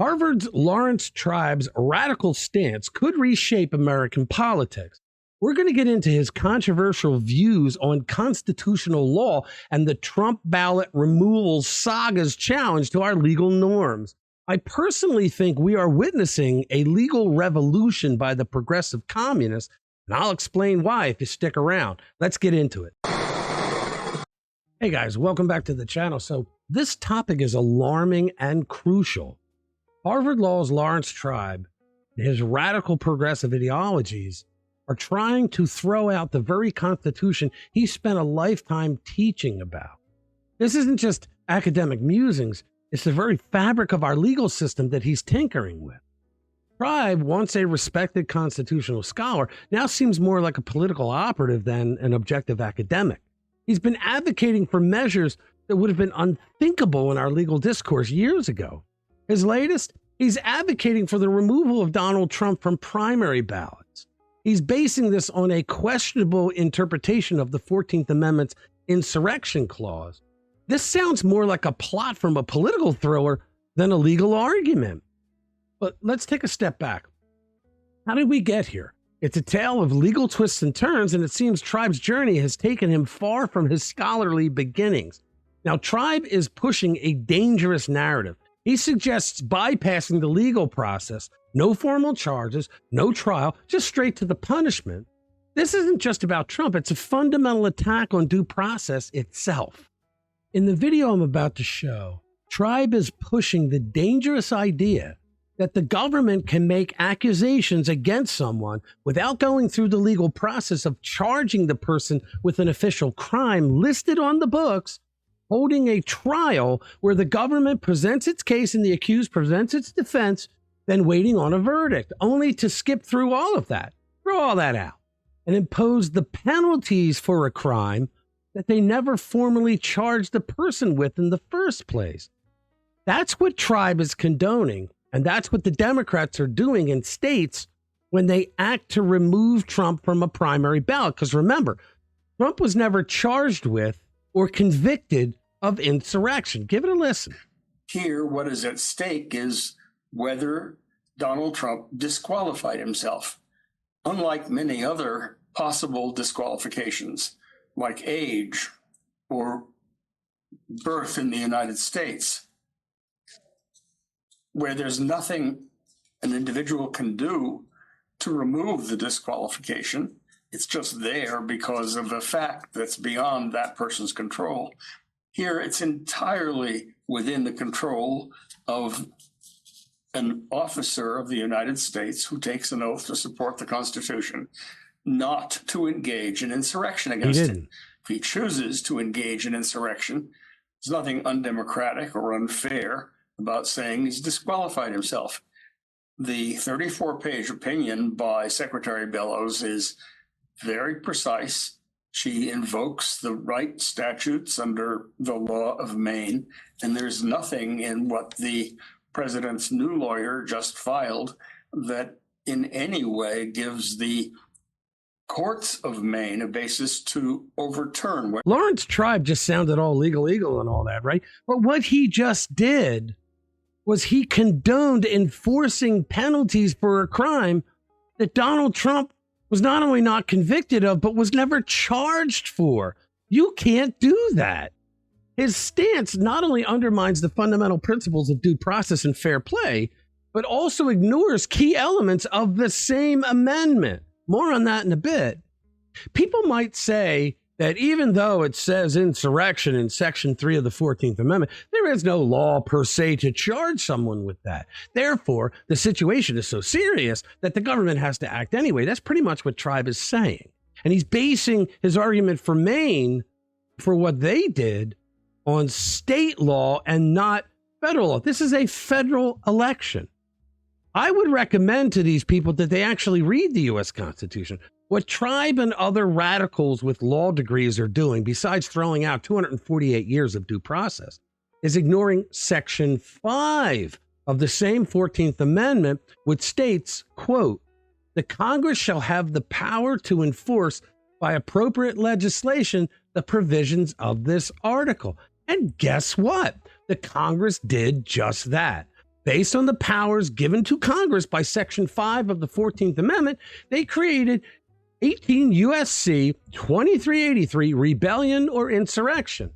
Harvard's Lawrence Tribe's radical stance could reshape American politics. We're going to get into his controversial views on constitutional law and the Trump ballot removal saga's challenge to our legal norms. I personally think we are witnessing a legal revolution by the progressive communists, and I'll explain why if you stick around. Let's get into it. Hey guys, welcome back to the channel. So this topic is alarming and crucial. Harvard Law's Lawrence Tribe, his radical progressive ideologies, are trying to throw out the very Constitution he spent a lifetime teaching about. This isn't just academic musings, it's the very fabric of our legal system that he's tinkering with. Tribe, once a respected constitutional scholar, now seems more like a political operative than an objective academic. He's been advocating for measures that would have been unthinkable in our legal discourse years ago. His latest, he's advocating for the removal of Donald Trump from primary ballots. He's basing this on a questionable interpretation of the 14th Amendment's Insurrection clause. This sounds more like a plot from a political thriller than a legal argument. But let's take a step back. How did we get here? It's a tale of legal twists and turns, and it seems Tribe's journey has taken him far from his scholarly beginnings. Now, Tribe is pushing a dangerous narrative. He suggests bypassing the legal process, no formal charges, no trial, just straight to the punishment. This isn't just about Trump, it's a fundamental attack on due process itself. In the video I'm about to show, Tribe is pushing the dangerous idea that the government can make accusations against someone without going through the legal process of charging the person with an official crime listed on the books, holding a trial where the government presents its case and the accused presents its defense, then waiting on a verdict, only to skip through all of that, throw all that out, and impose the penalties for a crime that they never formally charged the person with in the first place. That's what Tribe is condoning, and that's what the Democrats are doing in states when they act to remove Trump from a primary ballot. Because remember, Trump was never charged with or convicted of insurrection. Give it a listen. Here, what is at stake is whether Donald Trump disqualified himself. Unlike many other possible disqualifications, like age or birth in the United States, where there's nothing an individual can do to remove the disqualification. It's just there because of a fact that's beyond that person's control. Here, it's entirely within the control of an officer of the United States who takes an oath to support the Constitution, not to engage in insurrection against it. If he chooses to engage in insurrection, there's nothing undemocratic or unfair about saying he's disqualified himself. The 34-page opinion by Secretary Bellows is very precise. She invokes the right statutes under the law of Maine, and there's nothing in what the president's new lawyer just filed that in any way gives the courts of Maine a basis to overturn what Lawrence Tribe just sounded all legal and all that, right? But what he just did was he condoned enforcing penalties for a crime that Donald Trump was not only not convicted of, but was never charged for. You can't do that. His stance not only undermines the fundamental principles of due process and fair play, but also ignores key elements of the same amendment. More on that in a bit. People might say that even though it says insurrection in Section 3 of the 14th Amendment, there is no law per se to charge someone with that. Therefore, the situation is so serious that the government has to act anyway. That's pretty much what Tribe is saying. And he's basing his argument for Maine for what they did on state law and not federal law. This is a federal election. I would recommend to these people that they actually read the U.S. Constitution. What Tribe and other radicals with law degrees are doing, besides throwing out 248 years of due process, is ignoring Section 5 of the same 14th Amendment, which states, quote, "The Congress shall have the power to enforce by appropriate legislation the provisions of this article." And guess what? The Congress did just that. Based on the powers given to Congress by Section 5 of the 14th Amendment, they created 18 U.S.C. 2383, rebellion or insurrection,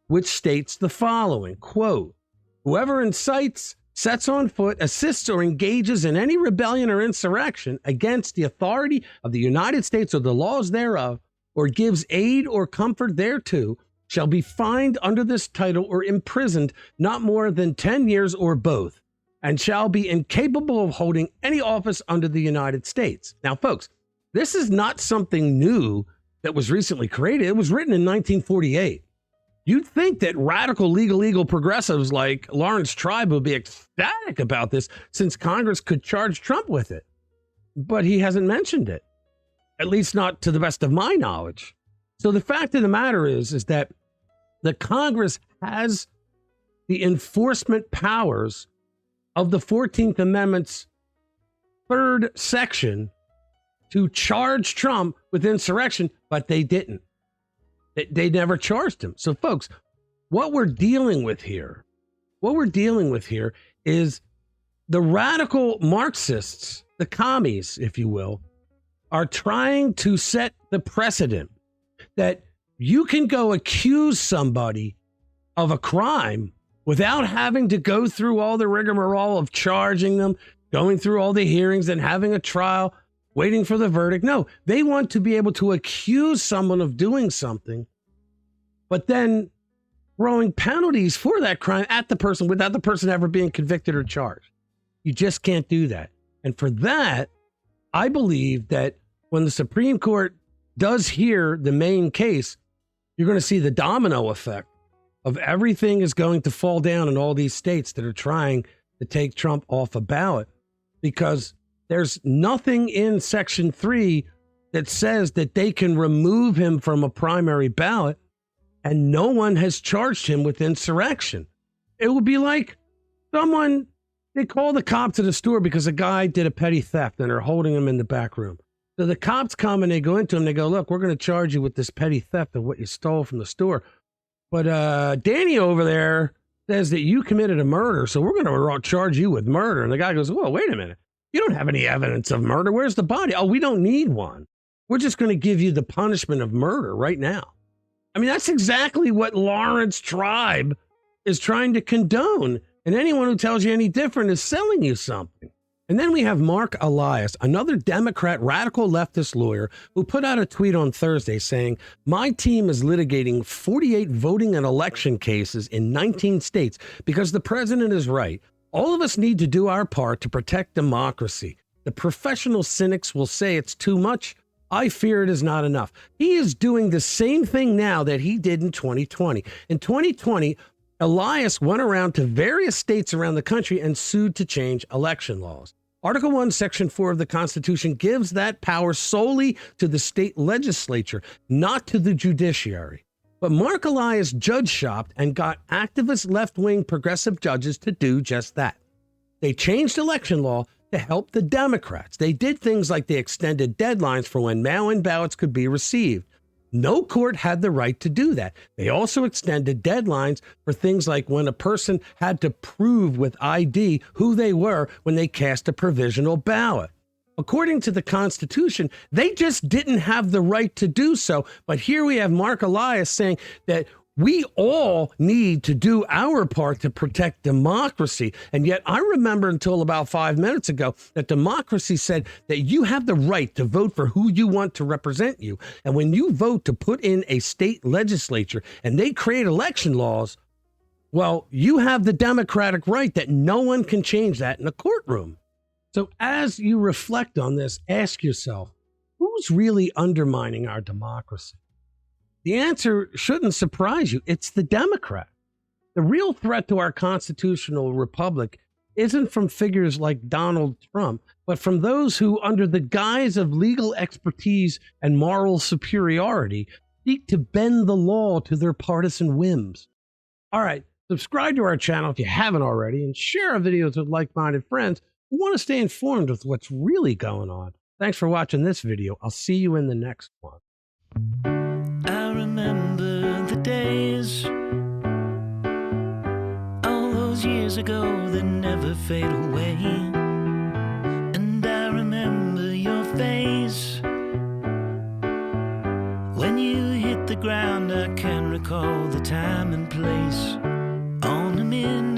which states the following, quote, whoever incites, sets on foot, assists, or engages in any rebellion or insurrection against the authority of the United States or the laws thereof, or gives aid or comfort thereto, shall be fined under this title or imprisoned not more than 10 years or both, and shall be incapable of holding any office under the United States. Now, folks, this is not something new that was recently created. It was written in 1948. You'd think that radical legal progressives like Lawrence Tribe would be ecstatic about this since Congress could charge Trump with it. But he hasn't mentioned it, at least not to the best of my knowledge. So the fact of the matter is that the Congress has the enforcement powers of the 14th Amendment's third section to charge Trump with insurrection, but they didn't. They never charged him. So, folks, what we're dealing with here is the radical Marxists, the commies, if you will, are trying to set the precedent that you can go accuse somebody of a crime without having to go through all the rigmarole of charging them, going through all the hearings and having a trial, waiting for the verdict. No, they want to be able to accuse someone of doing something, but then throwing penalties for that crime at the person without the person ever being convicted or charged. You just can't do that. And for that, I believe that when the Supreme Court does hear the main case, you're going to see the domino effect of everything is going to fall down in all these states that are trying to take Trump off a ballot, because there's nothing in Section 3 that says that they can remove him from a primary ballot, and no one has charged him with insurrection. It would be like they call the cops at a store because a guy did a petty theft and they're holding him in the back room. So the cops come and they go into him, they go, look, we're going to charge you with this petty theft of what you stole from the store. But Danny over there says that you committed a murder, so we're going to charge you with murder. And the guy goes, whoa, wait a minute. You don't have any evidence of murder. Where's the body? Oh, we don't need one. We're just going to give you the punishment of murder right now. I mean, that's exactly what Lawrence Tribe is trying to condone. And anyone who tells you any different is selling you something. And then we have Mark Elias, another Democrat radical leftist lawyer, who put out a tweet on Thursday saying, my team is litigating 48 voting and election cases in 19 states because the president is right. All of us need to do our part to protect democracy. The professional cynics will say it's too much. I fear it is not enough. He is doing the same thing now that he did in 2020. In 2020, Elias went around to various states around the country and sued to change election laws. Article 1, Section 4 of the Constitution gives that power solely to the state legislature, not to the judiciary. But Mark Elias judge shopped and got activist left-wing progressive judges to do just that. They changed election law to help the Democrats. They did things like they extended deadlines for when mail-in ballots could be received. No court had the right to do that. They also extended deadlines for things like when a person had to prove with ID who they were when they cast a provisional ballot. According to the Constitution, they just didn't have the right to do so. But here we have Mark Elias saying that we all need to do our part to protect democracy. And yet I remember until about 5 minutes ago that democracy said that you have the right to vote for who you want to represent you. And when you vote to put in a state legislature and they create election laws, well, you have the democratic right that no one can change that in a courtroom. So as you reflect on this, ask yourself, who's really undermining our democracy? The answer shouldn't surprise you. It's the Democrat. The real threat to our constitutional republic isn't from figures like Donald Trump, but from those who, under the guise of legal expertise and moral superiority, seek to bend the law to their partisan whims. All right, subscribe to our channel if you haven't already, and share our videos with like-minded friends who want to stay informed with what's really going on. Thanks for watching this video. I'll see you in the next one. I remember the days, all those years ago that never fade away. And I remember your face. When you hit the ground, I can recall the time and place. On the midnight